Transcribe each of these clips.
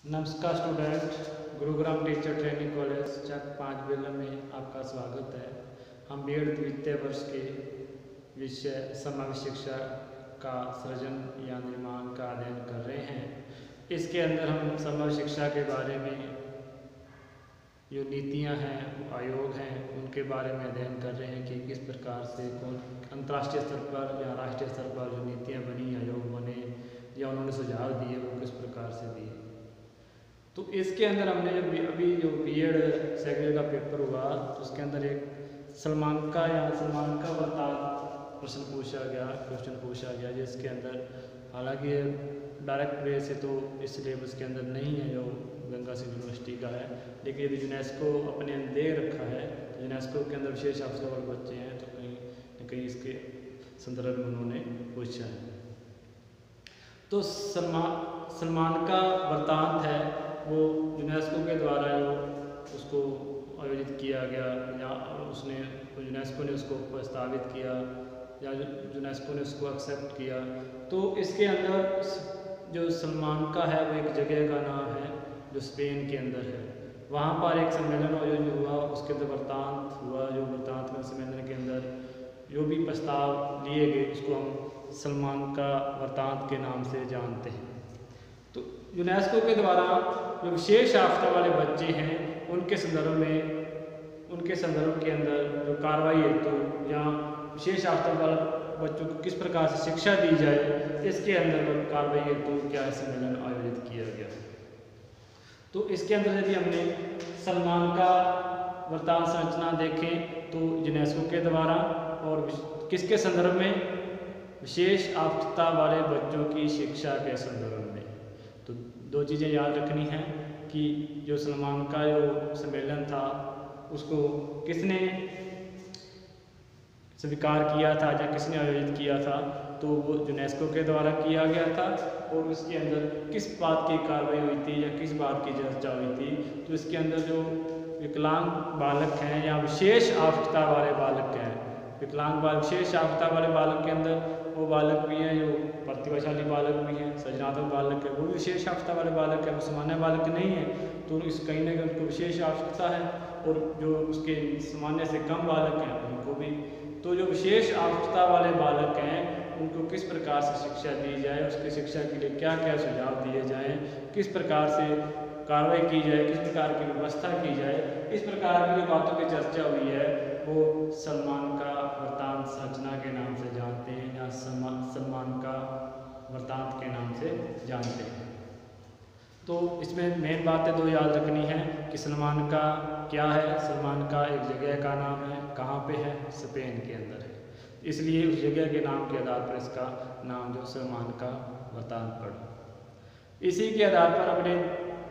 नमस्कार student, Gurugram teacher training college Chak 5 Bela में आपका स्वागत है। हम बीएड द्वितीय वर्ष के विषय समावेश शिक्षा का सृजन या निर्माण का अध्ययन कर रहे हैं। इसके अंदर हम समावेश शिक्षा के बारे में जो नीतियां हैं, आयोग हैं, उनके बारे में अध्ययन कर रहे हैं कि किस प्रकार से कौन अंतर्राष्ट्रीय स्तर पर या राष्ट्रीय स्तर पर जो नीतियाँ बनी, आयोग बने या उन्होंने सुझाव दिए वो किस प्रकार से दिए। तो इसके अंदर हमने अभी जो बीएड सेकेंड का पेपर हुआ तो उसके अंदर एक सलमान का बता क्वेश्चन पूछा गया जिसके अंदर हालांकि डायरेक्ट वे से तो इस सिलेबस के अंदर नहीं है जो गंगा सिंह यूनिवर्सिटी का है, लेकिन यदि यूनेस्को अपने अंदर दे रखा है, यूनेस्को के अंदर विशेष अवसर वाले बच्चे हैं तो कहीं न कहीं इसके संदर्भ में उन्होंने पूछा है। तो सलमान का वृत्तांत है वो यूनेस्को के द्वारा जो उसको आयोजित किया गया या उसने यूनेस्को ने उसको प्रस्तावित किया या यूनेस्को ने उसको एक्सेप्ट किया। तो इसके अंदर जो सलमान का है वो एक जगह का नाम है जो स्पेन के अंदर है। वहाँ पर एक सम्मेलन आयोजित हुआ, उसके अंदर वृत्तांत हुआ। जो वृत्तांत में सम्मेलन के अंदर जो भी प्रस्ताव लिए गए उसको हम सलमान का वृत्तांत के नाम से जानते हैं। तो यूनेस्को के द्वारा जो विशेष आवश्यकता वाले बच्चे हैं उनके संदर्भ के अंदर जो कार्रवाई हेतु या विशेष आवश्यकता वाले बच्चों को किस प्रकार से शिक्षा दी जाए, इसके अंदर कार्रवाई हेतु क्या सम्मेलन आयोजित किया गया। तो इसके अंदर यदि हमने सलमान का वृत्तांत संरचना देखें तो यूनेस्को के द्वारा और किसके संदर्भ में, विशेष आवश्यकता वाले बच्चों की शिक्षा के संदर्भ में। तो दो चीज़ें याद रखनी हैं कि जो सलमान का जो सम्मेलन था उसको किसने स्वीकार किया था या किसने आयोजित किया था, तो वो यूनेस्को के द्वारा किया गया था। और उसके अंदर किस बात की कार्रवाई हुई थी या किस बात की चर्चा हुई थी, तो इसके अंदर जो विकलांग बालक हैं या विशेष आवश्यकता वाले बालक हैं, विशेष आवश्यकता वाले बालक के अंदर वो बालक भी हैं जो प्रतिभाशाली बालक भी हैं, सृजनात्मक बालक है, वो विशेष आवश्यकता वाले बालक है, वो सामान्य बालक नहीं है। तो इस कहीं ना कहीं उनको विशेष आवश्यकता है और जो उसके सामान्य से कम बालक हैं उनको भी। तो जो विशेष आवश्यकता वाले बालक हैं उनको किस प्रकार से शिक्षा दी जाए, उसकी शिक्षा के लिए क्या क्या सुझाव दिए जाएँ, किस प्रकार से कार्रवाई की जाए, किस प्रकार की व्यवस्था की जाए, इस प्रकार की जो बातों की चर्चा हुई है वो सलमान का वृत्तांत संरचना के नाम से जानते हैं या सलमान का वृत्तांत के नाम से जानते हैं। तो इसमें मेन बातें दो याद रखनी है कि सलमान का क्या है। सलमान का एक जगह का नाम है, कहाँ पे है, स्पेन के अंदर है, इसलिए उस जगह के नाम के आधार पर इसका नाम जो सलमान का वृत्तांत पड़ा। इसी के आधार पर अपने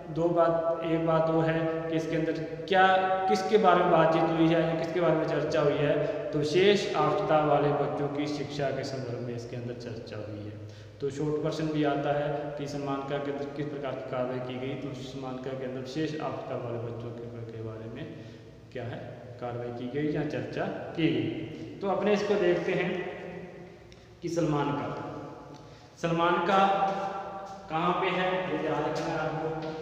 एक बात और है कि इसके अंदर क्या किसके बारे में बातचीत हुई है या किसके बारे में चर्चा हुई है, तो विशेष आवश्यकता वाले बच्चों की शिक्षा के संदर्भ में इसके अंदर चर्चा हुई है। तो शॉर्ट क्वेश्चन भी आता है कि सलमान का के अंदर किस प्रकार की कार्रवाई की गई, तो सलमान का के अंदर विशेष आवश्यकता वाले बच्चों के बारे में क्या है, कार्रवाई की गई या चर्चा की गई। तो अपने इसको देखते हैं कि सलमान का कहाँ पे है, ये ध्यान रखना है आपको।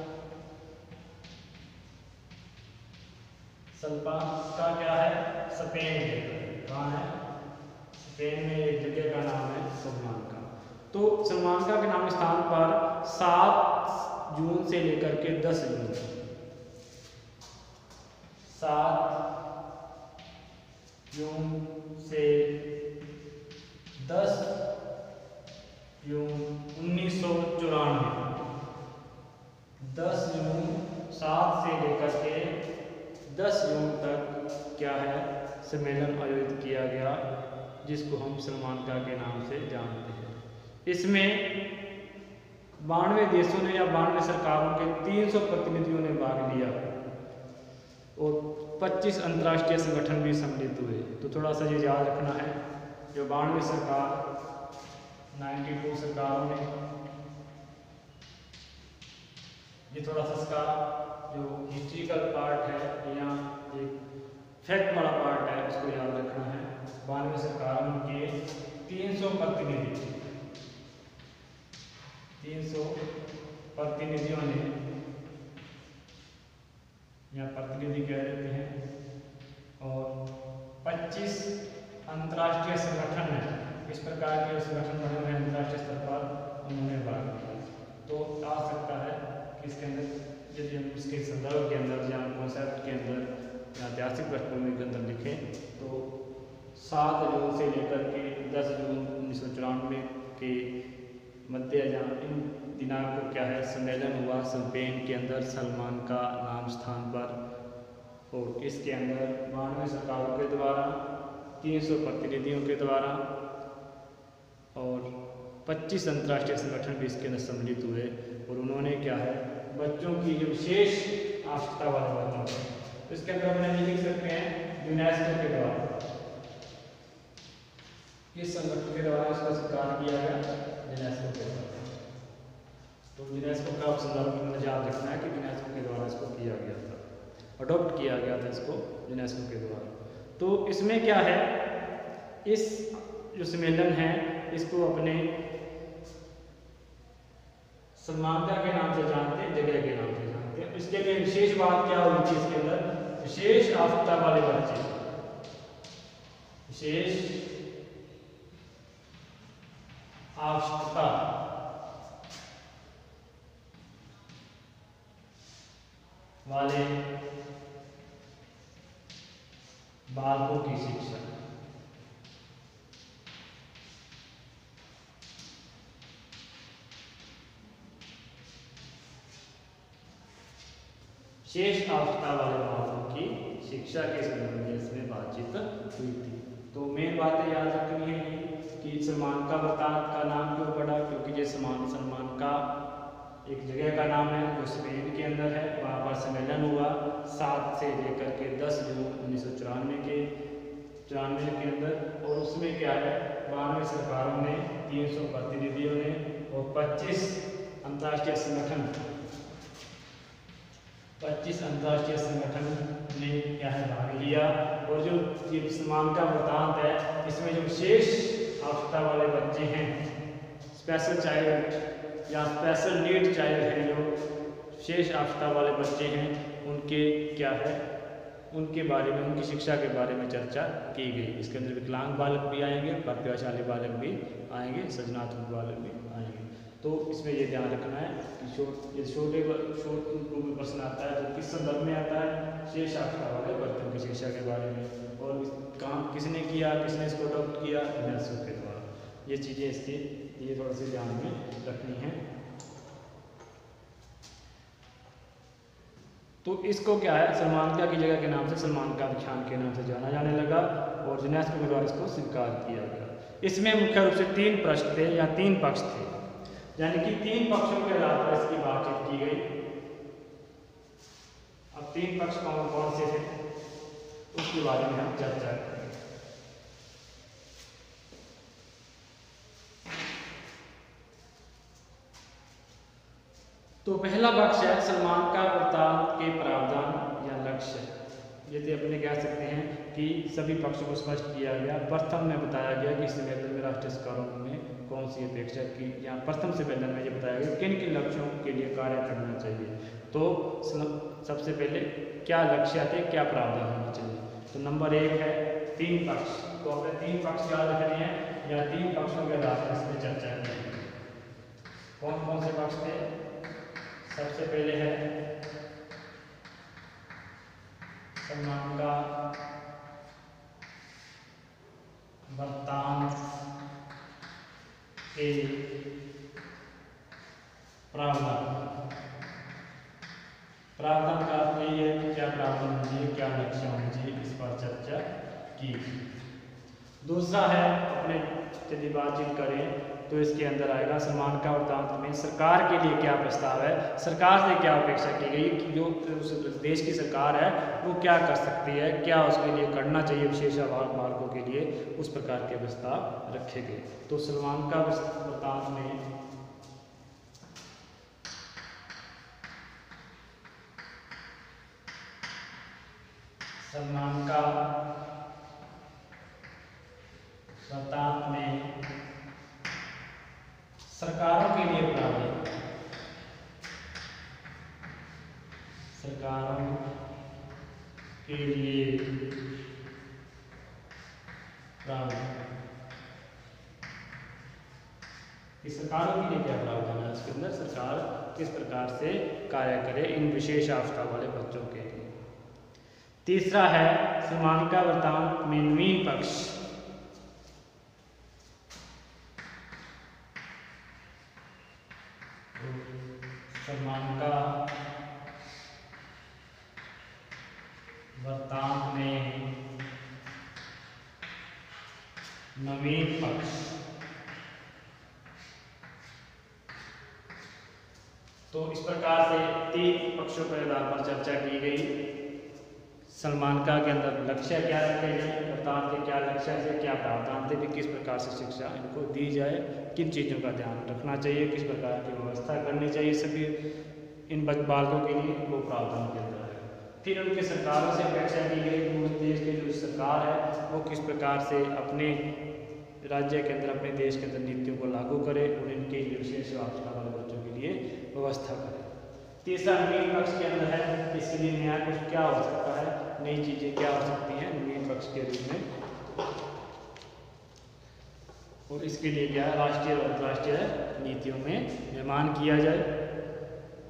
सलमान का क्या है, स्पेन में, कहाँ है, स्पेन में एक जगह का नाम है सलमान का। तो सलमान का के नाम स्थान पर 7 जून से लेकर के 10 जून 7 जून से 10 जून 1994, 10 जून 7 से लेकर के 10 जून तक क्या है, सम्मेलन आयोजित किया गया जिसको हम सलमान का के नाम से जानते हैं। इसमें 92 देशों ने या 92 सरकारों के 300 प्रतिनिधियों ने भाग लिया और 25 अंतर्राष्ट्रीय संगठन भी सम्मिलित हुए। तो थोड़ा सा ये याद रखना है, जो 92 सरकार 92 सरकारों ने, ये थोड़ा सा इसका जो हिस्ट्रिकल पार्ट है या एक फैक्ट वाला पार्ट है उसको याद रखना है। 92 सरकारों के 300 प्रतिनिधियों ने या प्रतिनिधि कह देते हैं। और 25 अंतर्राष्ट्रीय संगठन है, इस प्रकार के संगठन बने हुए अंतर्राष्ट्रीय स्तर पर उन्होंने भाग लिया। तो आ सकता है कि इसके अंदर यदि हम इसके संदर्भ के अंदर या कॉन्सेप्ट के अंदर या ऐतिहासिक पृष्ठभूमि के अंदर लिखें तो 7 जून से लेकर के 10 जून 1994 के मध्य या इन दिनांक को क्या है सम्मेलन हुआ स्पेन के अंदर सलमान का नाम स्थान पर। और इसके अंदर 92 सरकारों के द्वारा, 300 प्रतिनिधियों के द्वारा और 25 अंतर्राष्ट्रीय संगठन भी इसके अंदर सम्मिलित हुए। और उन्होंने क्या है बच्चों की जो विशेष आवश्यकता वाले बच्चों को, तो इसके अंदर अपने लिख सकते हैं यूनेस्को के द्वारा, किस संगठन के द्वारा इसका स्वीकार किया गया, यूनेस्को के द्वारा। तो यूनेस्को का संदर्भ में याद रखना है कि यूनेस्को के द्वारा इसको किया गया था, अडॉप्ट किया गया था इसको यूनेस्को के द्वारा। तो इसमें क्या है, इस जो सम्मेलन है इसको अपने समानता के नाम से जानते हैं, जगह के नाम से जानते हैं। इसके लिए विशेष बात क्या हुई थी, इसके अंदर विशेष आवश्यकता वाले बच्चे, विशेष आवश्यकता वाले बालकों की शिक्षा। शेष आवश्यकता वाले बालकों की शिक्षा के संदर्भ में इसमें बातचीत हुई थी। तो मेन बातें याद रखनी है कि सलमान का का नाम क्यों पड़ा, क्योंकि ये सलमान का एक जगह का नाम है जो स्पेन के अंदर है, वहाँ पर सम्मेलन हुआ 7 से लेकर के 10 जून 1994 के अंदर। और उसमें क्या है 92 सरकारों ने, 300 प्रतिनिधियों ने और 25 अंतर्राष्ट्रीय संगठन, 25 अंतर्राष्ट्रीय संगठन ने क्या है भाग लिया। और जो ये सलमान का वृत्तांत है इसमें जो विशेष आवश्यकता वाले बच्चे हैं, स्पेशल चाइल्ड या स्पेशल नीड चाइल्ड हैं, जो विशेष आवश्यकता वाले बच्चे हैं, उनके क्या है उनके बारे में, उनकी शिक्षा के बारे में चर्चा की गई। इसके अंदर विकलांग बालक भी आएंगे, प्रतिभाशाली बालक भी आएंगे, सृजनात्मक बालक भी आएंगे। तो इसमें ये ध्यान रखना है कि शॉर्ट रूप में प्रश्न आता है तो किस संदर्भ में आता है, शेष आवश्यकता वाले बच्चों की शिक्षा के बारे में। और काम किसने किया, किसने इसको अडॉप्ट किया, यूनेस्को के द्वारा। ये चीज़ें इसकी ये थोड़ा सी ध्यान में रखनी है। तो इसको क्या है सलमान का की जगह के नाम से सलमान का व्याख्यान के नाम से जाना जाने लगा और यूनेस्को के द्वारा इसको स्वीकार किया गया। इसमें मुख्य रूप से 3 प्रश्न थे या 3 पक्ष थे, यानी कि 3 पक्षों के आधार पर इसकी बातचीत की गई। अब 3 पक्ष कौन कौन से थे उसके बारे में हम चर्चा करेंगे। तो पहला पक्ष है सलमान का वृत्तांत के प्रावधान या लक्ष्य। यदि अपने कह सकते हैं कि सभी पक्षों को स्पष्ट किया गया। प्रथम में बताया गया कि सम्मेलन में राष्ट्रीय सरकारों में कौन सी अपेक्षा की, या प्रथम सम्मेलन में ये बताया गया किन किन लक्ष्यों के लिए कार्य करना चाहिए। तो सबसे पहले क्या लक्ष्य थे, क्या प्रावधान होना चाहिए। तो नंबर 1 है 3 पक्ष। तो अपने 3 पक्ष याद रखने हैं या 3 पक्षों के आधार पर इसमें चर्चा करेंगे। कौन कौन से पक्ष थे। सबसे पहले है सलमान का वृत्तांत के प्रावधान। प्रावधान का अर्थ यही है कि क्या प्रावधान होना चाहिए, क्या लक्ष्य होना चाहिए, इस पर चर्चा की। दूसरा है अपने यदि बातचीत करें तो इसके अंदर आएगा सलमान का वृत्तांत में सरकार के लिए क्या प्रस्ताव है, सरकार से क्या अपेक्षा की गई कि जो उस देश की सरकार है वो क्या कर सकती है, क्या उसके लिए करना चाहिए विशेष बालकों के लिए, उस प्रकार के प्रस्ताव रखे गए। तो सलमान का वृत्तांत में सलमान का वृत्तांत में सरकारों के लिए प्रावधान, सरकारों के लिए प्रावधान, कि सरकारों के लिए क्या प्रावधान है, उसके अंदर सरकार किस प्रकार से कार्य करे इन विशेष आवश्यकता वाले बच्चों के लिए। तीसरा है समानता वृत्तांत में नवीन पक्ष। समानता वृत्तांत में नवीन पक्ष। तो इस प्रकार से 3 पक्षों के आधार पर चर्चा की गई। समानता के अंदर लक्ष्य क्या रखे जाए, वृत्तांत के क्या लक्ष्य से क्या प्रावधान थे, भी किस प्रकार से शिक्षा इनको दी जाए, किन चीज़ों का ध्यान रखना चाहिए, किस प्रकार की व्यवस्था करनी चाहिए सभी इन बालकों के लिए, वो प्रावधान के अंदर है। फिर उनके सरकारों से अपेक्षा की गई कि उस देश की जो सरकार है वो किस प्रकार से अपने राज्य के अंदर, अपने देश के अंदर नीतियों को लागू करे और इनके विशेष आवश्यकता वाले बच्चों के लिए व्यवस्था करे। तीसरा नवीन पक्ष के अंदर है, इसके लिए नया कुछ क्या हो सकता है, नई चीज़ें क्या हो सकती हैं नवीन पक्ष के रूप में, और इसके लिए क्या है राष्ट्रीय और अंतर्राष्ट्रीय नीतियों में निर्माण किया जाए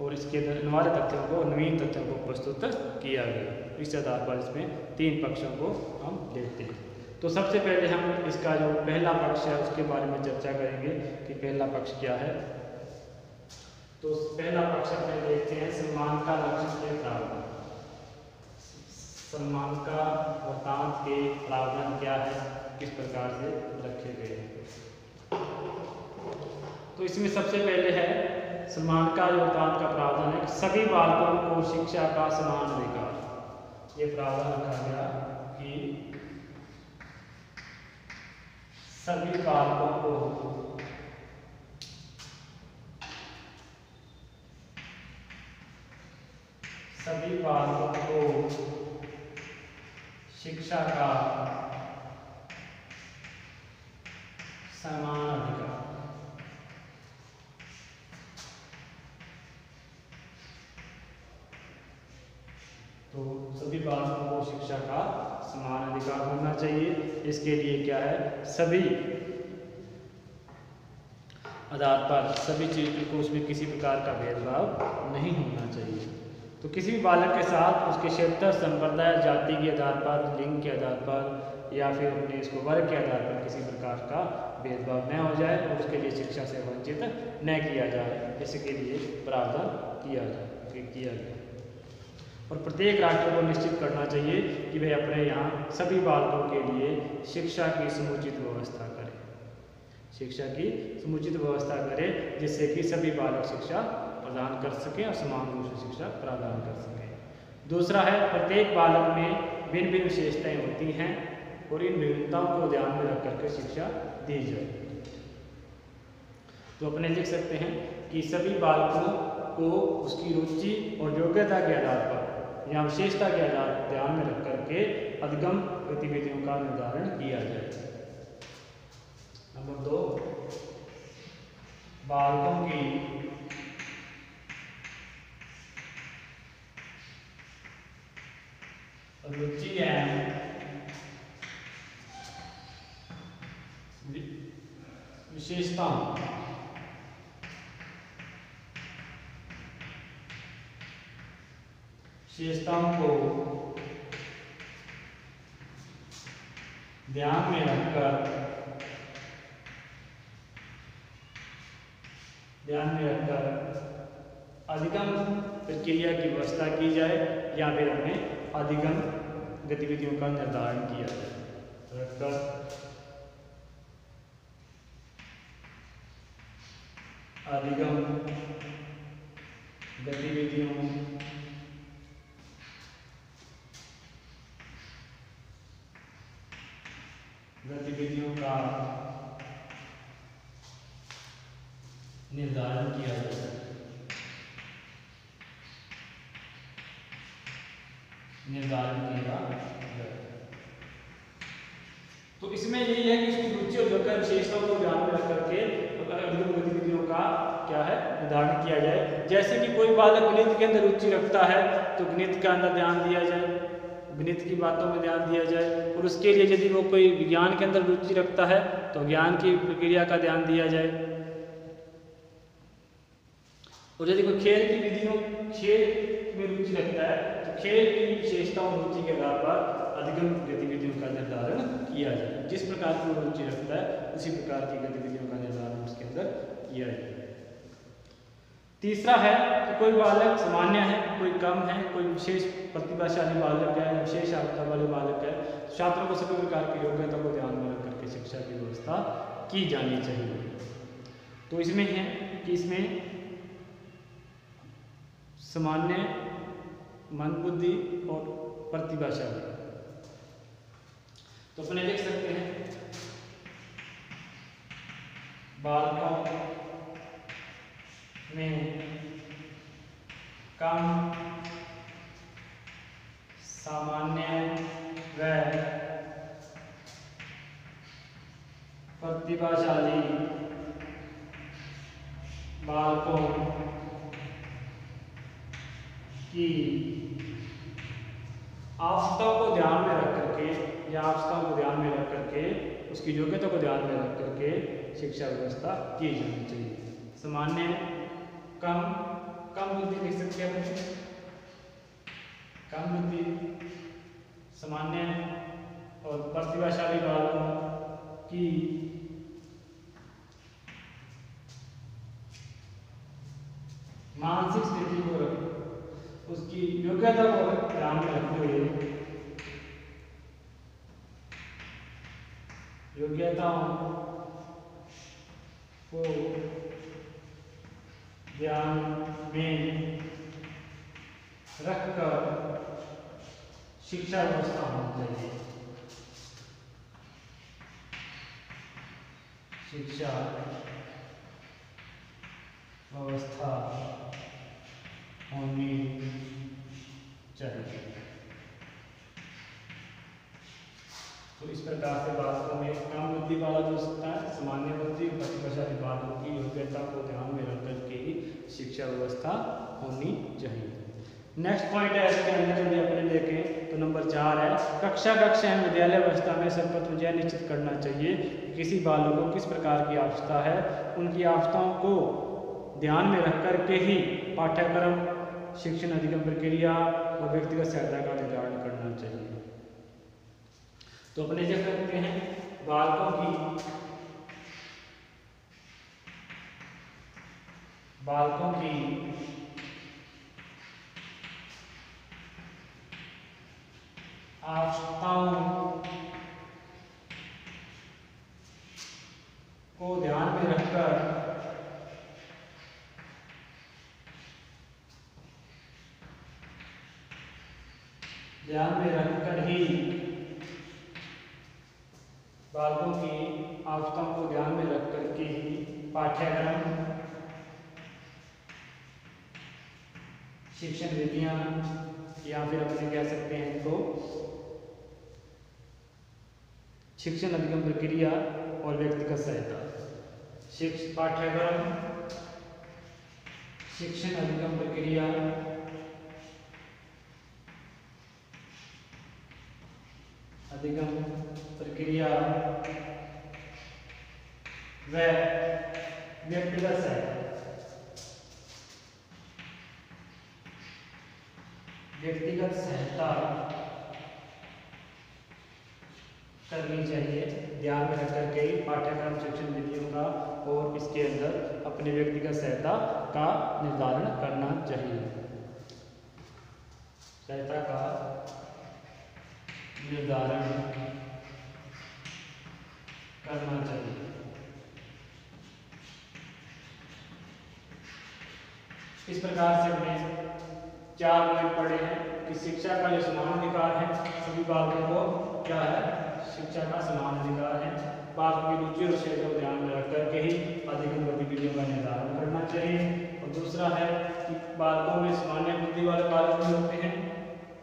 और इसके अंदर अनिवार्य तथ्यों को, नवीन तथ्यों को प्रस्तुत किया गया। इस आधार पर इसमें 3 पक्षों को हम देखते हैं। तो सबसे पहले हम इसका जो पहला पक्ष है उसके बारे में चर्चा करेंगे कि पहला पक्ष क्या है। तो पहला पक्ष हम देखते हैं समानता लक्ष्य के प्रावधान। समानता वृत्तांत के प्रावधान क्या है, किस प्रकार से रखे गए हैं। तो इसमें सबसे पहले है समानता वृत्तांत का प्रावधान है कि सभी बालकों को शिक्षा का समान अधिकार। ये प्रावधान रखा गया कि सभी बालकों को शिक्षा का समान अधिकार। तो सभी बालकों को शिक्षा का समान अधिकार होना चाहिए। इसके लिए क्या है, सभी आधार पर सभी चीज़ों को उसमें किसी प्रकार का भेदभाव नहीं होना चाहिए। तो किसी भी बालक के साथ उसके क्षेत्र, संप्रदाय, जाति के आधार पर, लिंग के आधार पर या फिर अपने इसको वर्ग के आधार पर किसी प्रकार का भेदभाव न हो जाए और उसके लिए शिक्षा से वंचित न किया जाए, इसके लिए प्रावधान किया गया। और प्रत्येक राष्ट्र को निश्चित करना चाहिए कि वह अपने यहाँ सभी बालकों के लिए शिक्षा की समुचित व्यवस्था करे, शिक्षा की समुचित व्यवस्था करे जिससे कि सभी बालक शिक्षा प्रदान कर सकें और समान रूप से शिक्षा प्रदान कर सकें। दूसरा है प्रत्येक बालक में भिन्न भिन्न विशेषताएं होती हैं और इन विभिन्नताओं को ध्यान में रख करके शिक्षा दी जाए। तो अपने लिख सकते हैं कि सभी बालकों को उसकी रुचि और योग्यता के आधार पर या विशेषता के आधार पर ध्यान में रख करके अधिगम गतिविधियों का निर्धारण किया जाए। नंबर 2, बालकों की रुचि एवं विशेषताओं को ध्यान में रखकर अधिगम प्रक्रिया की व्यवस्था की जाए या फिर हमें अधिगम गतिविधियों का निर्धारण किया जाए। अधिगम गतिविधियों का निर्धारण किया जाए। तो इसमें यही है कि इसकी रुचि और योग्यता विशेषताओं को ध्यान में रख करके अधिगम गतिविधियों का क्या है निर्धारण किया जाए। जैसे कि कोई बालक गणित के अंदर रुचि रखता है तो गणित के अंदर ध्यान दिया जाए गणित की बातों में ध्यान दिया जाए, और उसके लिए यदि वो कोई विज्ञान के अंदर रुचि रखता है तो ज्ञान की प्रक्रिया का ध्यान दिया जाए, और यदि कोई खेल की विधियों खेल में रुचि रखता है तो खेल की विशेषताओं रुचि के आधार पर अधिगम गतिविधियों का निर्धारण किया जाए। जिस प्रकार की वो रुचि रखता है उसी प्रकार की गतिविधियों का निर्धारण उसके अंदर किया जाए। तीसरा है कि कोई बालक सामान्य है, कोई कम है, कोई विशेष प्रतिभाशाली बालक है, विशेष क्षमता वाले बालक है, छात्रों को सभी प्रकार की योग्यता को ध्यान में रख करके शिक्षा की व्यवस्था की जानी चाहिए। तो इसमें है कि इसमें सामान्य, मंदबुद्धि और प्रतिभाशाली, तो अपने देख सकते हैं बालकों में कम, सामान्य व प्रतिभाशाली बालकों की आवश्यकताओं को ध्यान में रख करके या आवश्यकताओं को ध्यान में रख करके उसकी योग्यता को ध्यान में रख करके शिक्षा व्यवस्था की जानी चाहिए। सामान्य, कम बुद्धि लिख सकते हैं, कम बुद्धि, सामान्य और प्रतिभाशाली बालकों की मानसिक स्थिति को रखें, उसकी योग्यता को ध्यान में रखते हुए योग्यताओं को ध्यान में रखकर शिक्षा व्यवस्था होनी चाहिए। शिक्षा व्यवस्था होनी चाहिए। तो इस प्रकार से बालकों में कम बुद्धि बालक हो सकता है, सामान्य बुद्धि, प्रतिभाशाली बालकों की योग्यता को ध्यान में रख करके ही शिक्षा व्यवस्था होनी चाहिए। नेक्स्ट पॉइंट है इसके अंदर यदि अपने देखें तो नंबर 4 है कक्षा एवं विद्यालय व्यवस्था में सर्वप्रथम यह निश्चित करना चाहिए कि किसी बालक को किस प्रकार की आवश्यकता है, उनकी आवश्यकताओं को ध्यान में रख करके ही पाठ्यक्रम, शिक्षण अधिगम प्रक्रिया और व्यक्तिगत सहायता का निर्धारण करना चाहिए। तो अपने देख सकते हैं बालकों की आवश्यकताओं को ध्यान में रखकर ही बालकों की आवश्यकताओं को ध्यान में रख करके ही पाठ्यक्रम, शिक्षण विधियां या फिर अपने कह सकते हैं इनको शिक्षण अधिगम प्रक्रिया और व्यक्तिगत सहायता, पाठ्यक्रम, शिक्षण अधिगम प्रक्रिया, व व्यक्तिगत सहायता। व्यक्तिगत सहायता करनी चाहिए ध्यान में रख करके ही पाठ्यक्रम, शिक्षण विधियों का और इसके अंदर अपनी व्यक्तिगत सहायता का निर्धारण करना चाहिए। सहायता का निर्धारण करना चाहिए। इस प्रकार से हमने 4 पॉइंट पढ़े हैं कि शिक्षा का जो समान अधिकार है सभी बालकों को क्या है, शिक्षा का समान अधिकार है। बालकों की रुचि और क्षेत्र को ध्यान में रख करके ही अधिगम गतिविधियों का निर्धारण करना चाहिए। और दूसरा है कि बालकों में सामान्य बुद्धि वाले बालक भी होते हैं,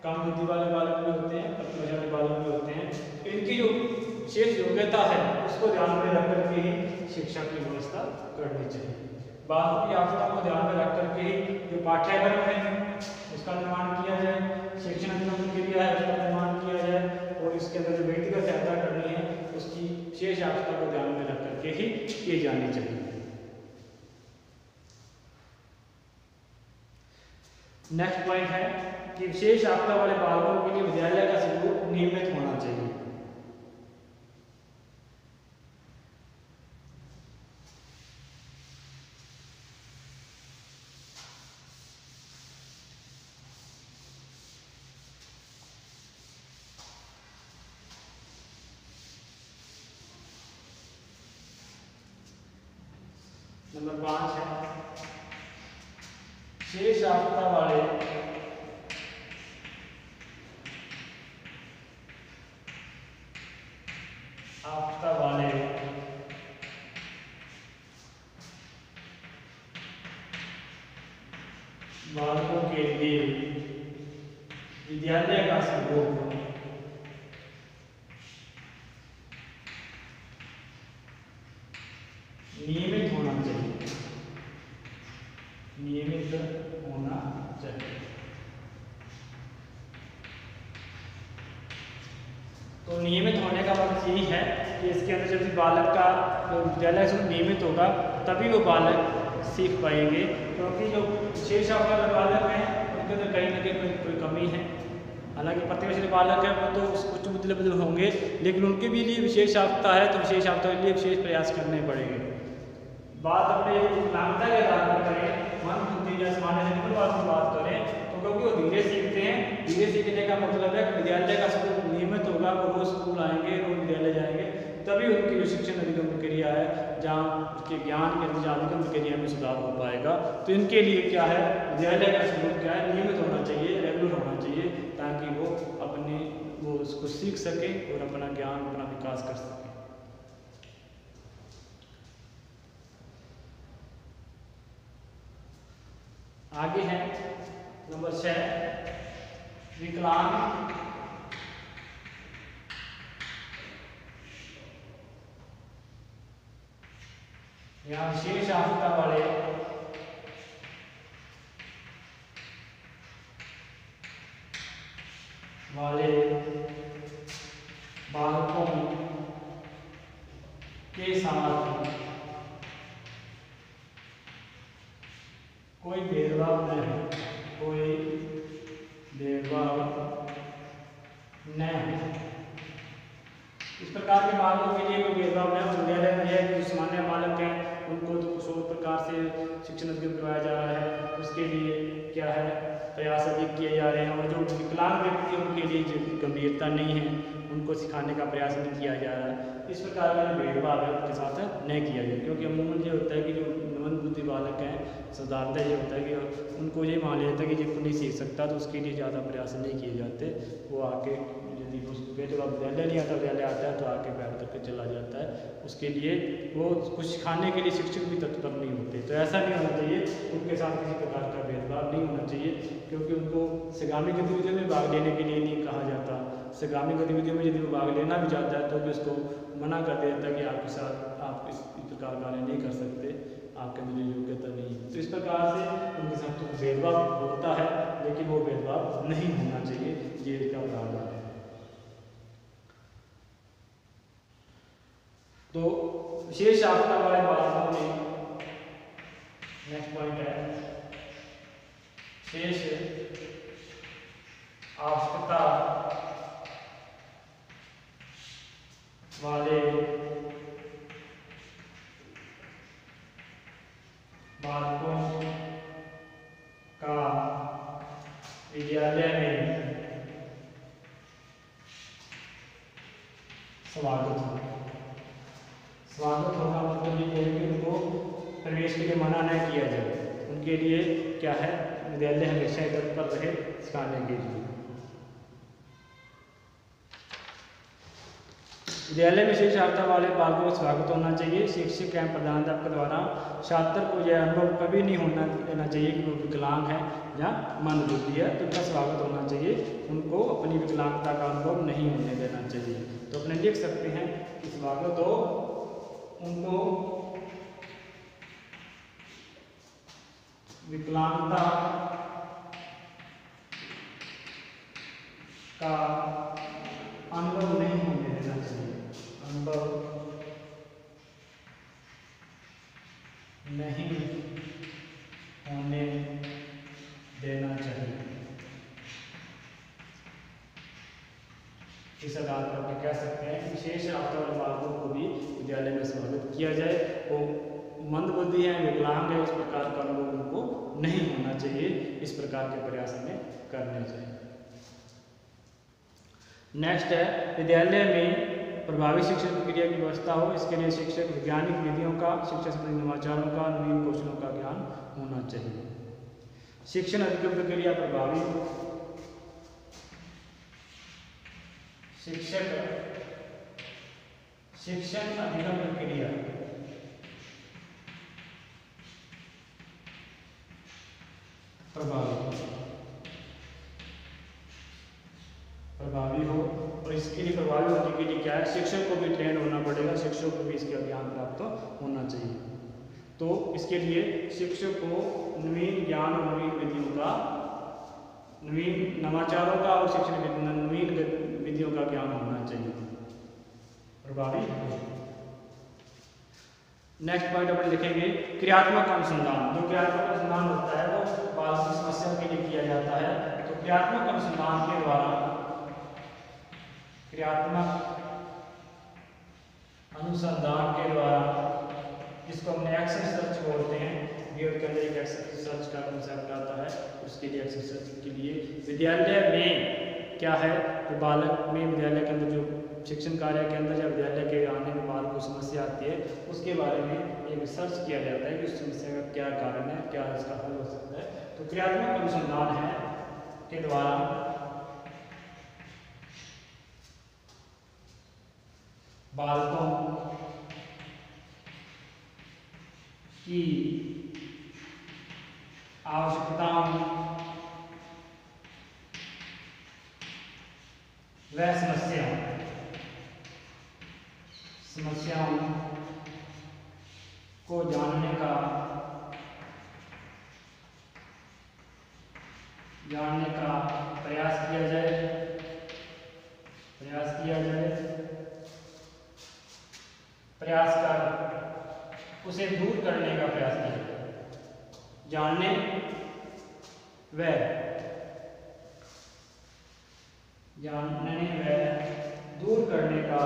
कम बुद्धि वाले बालक भी होते हैं, प्रतिभाशाली बालक भी होते हैं। इनकी जो विशेष योग्यता है उसको ध्यान में रख करके ही शिक्षा की व्यवस्था करनी चाहिए। बालकों की आवश्यकताओं को ध्यान में रख करके ही जो पाठ्यक्रम है उसका निर्माण किया जाए, शिक्षण अधिगम प्रक्रिया है उसका निर्माण व्यक्तिगत सहायता करनी है उसकी विशेष आवश्यकता को ध्यान में रख करके ही की जानी चाहिए। नेक्स्ट पॉइंट है कि विशेष आवश्यकता वाले बालकों के लिए विद्यालय का स्वरूप नियमित होना चाहिए। नंबर 5 है विशेष आवश्यकता वाले बालकों के लिए विद्यालय का स्वरूप नियमित होना चाहिए, नियमित होना चाहिए। तो नियमित होने का मतलब यही है कि इसके अंदर जब बालक का विद्यालय स्वरूप नियमित होगा तभी वो बालक सीख पाएंगे, क्योंकि जो विशेष आवश्यकता वाले बालक हैं उनके अंदर कहीं ना कहीं कोई कमी है। हालांकि प्रतिभाशाली बालक है वो तो उच्च बुद्धि होंगे, लेकिन उनके भी लिए विशेष आवश्यकता है तो विशेष आवश्यकता के लिए विशेष प्रयास करने पड़ेंगे। बात अपने विकलांगता के आधार पर करें, मन बुद्धि या सामान्य से निम्न बात की बात करें तो क्योंकि वो धीरे सीखते हैं, धीरे सीखने का मतलब है कि विद्यालय का स्वरूप नियमित होगा, वो रोज स्कूल आएंगे, रोज विद्यालय जाएंगे, तभी उनकी जो शिक्षण अधिगम प्रक्रिया है जहाँ उसके ज्ञान के अधिगम प्रक्रिया में सुधार हो पाएगा। तो इनके लिए क्या है, विद्यालय का स्वरूप क्या है, नियमित होना चाहिए, रेगुलर होना चाहिए, ताकि वो उसको सीख सके और अपना ज्ञान अपना विकास कर सके। आगे है नंबर 6 विकलांग या विशेष आवश्यकता वाले बालकों के साथ कोई भेदभाव न हो, कोई भेदभाव न हो। इस प्रकार के बालकों के लिए कोई भेदभाव न हो। विद्यालय में है जो सामान्य बालक हैं उनको तो कुछ और प्रकार से शिक्षण अधिगम करवाया जा रहा है, उसके लिए क्या है प्रयास अधिक किए जा रहे हैं, और जो विकलांग व्यक्ति उनके लिए जो गंभीरता नहीं है उनको सिखाने का प्रयास नहीं किया जा रहा है। इस प्रकार का भेदभाव है उनके साथ नहीं किया जाए, क्योंकि अमूमन ये होता है कि जो मंद बुद्धि बालक हैं साधारणतः ये होता है कि उनको ये मान लिया जाता है कि ये नहीं सीख सकता, तो उसके लिए ज़्यादा प्रयास नहीं किए जाते। वो आके यदि उसको विद्यालय नहीं आता, विद्यालय आता है तो आके बैठ करके चला जाता है। उसके लिए वो कुछ सिखाने के लिए शिक्षक भी तत्पर नहीं होते। तो ऐसा नहीं होना चाहिए, उनके साथ किसी प्रकार का भेदभाव नहीं होना चाहिए, क्योंकि उनको सगामी गतिविधियों में भाग लेने के लिए नहीं कहा जाता। सगामी गतिविधियों में यदि वो भाग लेना भी चाहता है तो भी उसको मना कर देता है कि आपके साथ आप इस प्रकार कार्य नहीं कर सकते, आपके अंदर योग्यता नहीं है। तो इस प्रकार से उनके साथ तो भेदभाव होता है, लेकिन वो भेदभाव नहीं होना चाहिए, ये इसका प्रावधान है। तो विशेष आवश्यकता वाले बालकों में नेक्स्ट पॉइंट है विशेष आवश्यकता वाले बालकों का विद्यालय में स्वागत हो। स्वागत होगा मतलब ये है कि उनको प्रवेश के लिए मना न किया जाए, उनके लिए क्या है विद्यालय हमेशा तत्पर रहे सिखाने के लिए। विद्यालय में विशेष आवश्यकता वाले बालकों का स्वागत होना चाहिए। शिक्षक एवं प्रधानाध्यापक द्वारा छात्र को यह अनुभव कभी नहीं होना देना चाहिए कि वो विकलांग है या मंदबुद्धि है, तो उनका स्वागत होना चाहिए। उनको अपनी विकलांगता का अनुभव नहीं होने देना चाहिए। तो अपने लिख सकते हैं कि स्वागत हो, उनको विकलांगता का अनुभव नहीं होने देना अनुभव नहीं होने देना चाहिए। इस आधार पर आप कह सकते हैं कि विशेष आवश्यकता वाले बालकों को भी विद्यालय में स्वागत किया जाए। वो मंदबुद्धि है, विकलांग है, इस प्रकार का अनुभव उनको नहीं होना चाहिए। इस प्रकार के प्रयास हमें करने चाहिए। नेक्स्ट है विद्यालय में प्रभावी शिक्षण प्रक्रिया की व्यवस्था हो। इसके लिए शिक्षक वैज्ञानिक विधियों का, शिक्षा संबंधी नवाचारों का, नवीन कौशलों का ज्ञान होना चाहिए। शिक्षण अधिगम प्रक्रिया प्रभावी हो। शिक्षण अधिगम प्रक्रिया प्रभावी हो। और इसके लिए प्रभावी होने के लिए क्या है, शिक्षक को भी ट्रेन होना पड़ेगा, शिक्षक को भी इसका ज्ञान प्राप्त होना चाहिए। तो इसके लिए शिक्षक को नवीन ज्ञान और नवीन विधियों का, नवीन नवाचारों का और शिक्षण नवीन विधियों का ज्ञान होना चाहिए। प्रभावी। नेक्स्ट पॉइंट अपन लिखेंगे क्रियात्मक अनुसंधान। जो क्रियात्मक अनुसंधान होता है वो बाल की समस्या के लिए किया जाता है। तो क्रियात्मक अनुसंधान के द्वारा, क्रियात्मक अनुसंधान के द्वारा, जिसको हम एक्शन सर्च बोलते हैं, बीएड के अंदर एक एक्शन सर्च का कंसेप्ट आता है। उसके लिए एक्शन सर्च के लिए विद्यालय में क्या है, तो बालक में विद्यालय के अंदर जो शिक्षण कार्य के अंदर या विद्यालय के आने में बालक को समस्या आती है, उसके बारे में एक रिसर्च किया जाता है कि उस समस्या का क्या कारण है, क्या इसका हल हो सकता है। तो क्रियात्मक अनुसंधान है के द्वारा बालकों की आवश्यकताओं व समस्याओं को जानने का प्रयास किया जाए, प्रयास कर उसे दूर करने का प्रयास किया जाए। जानने व दूर करने का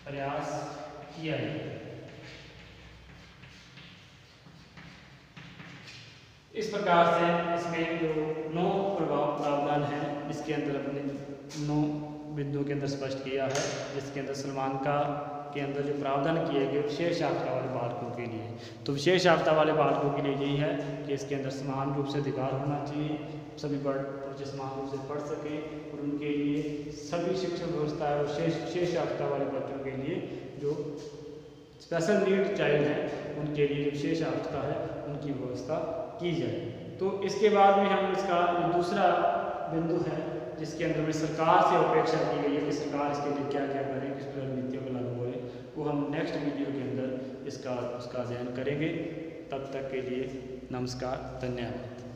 प्रयास किया जाए। इस प्रकार से इसमें जो 9 प्रावधान है, इसके अंदर अपने 9 बिंदुओं के अंदर स्पष्ट किया है, जिसके अंदर सलमान के अंदर जो प्रावधान किए गए विशेष आवश्यकता वाले बालकों के लिए। तो विशेष आवश्यकता वाले बालकों के लिए यही है कि इसके अंदर समान रूप से अधिकार होना चाहिए, सभी बच्चे समान रूप से पढ़ सके, और उनके लिए सभी शिक्षण व्यवस्था है विशेष आवश्यकता वाले बच्चों के लिए, जो स्पेशल नीड चाइल्ड है उनके लिए विशेष आवश्यकता है, उनकी व्यवस्था की जाए। तो इसके बाद में हम इसका दूसरा बिंदु है जिसके अंदर में सरकार से अपेक्षा की गई है कि सरकार इसके लिए क्या क्या करे, किस तरह नीतियों को लागू करे, वो हम नेक्स्ट वीडियो के अंदर उसका अध्ययन करेंगे। तब तक के लिए नमस्कार, धन्यवाद।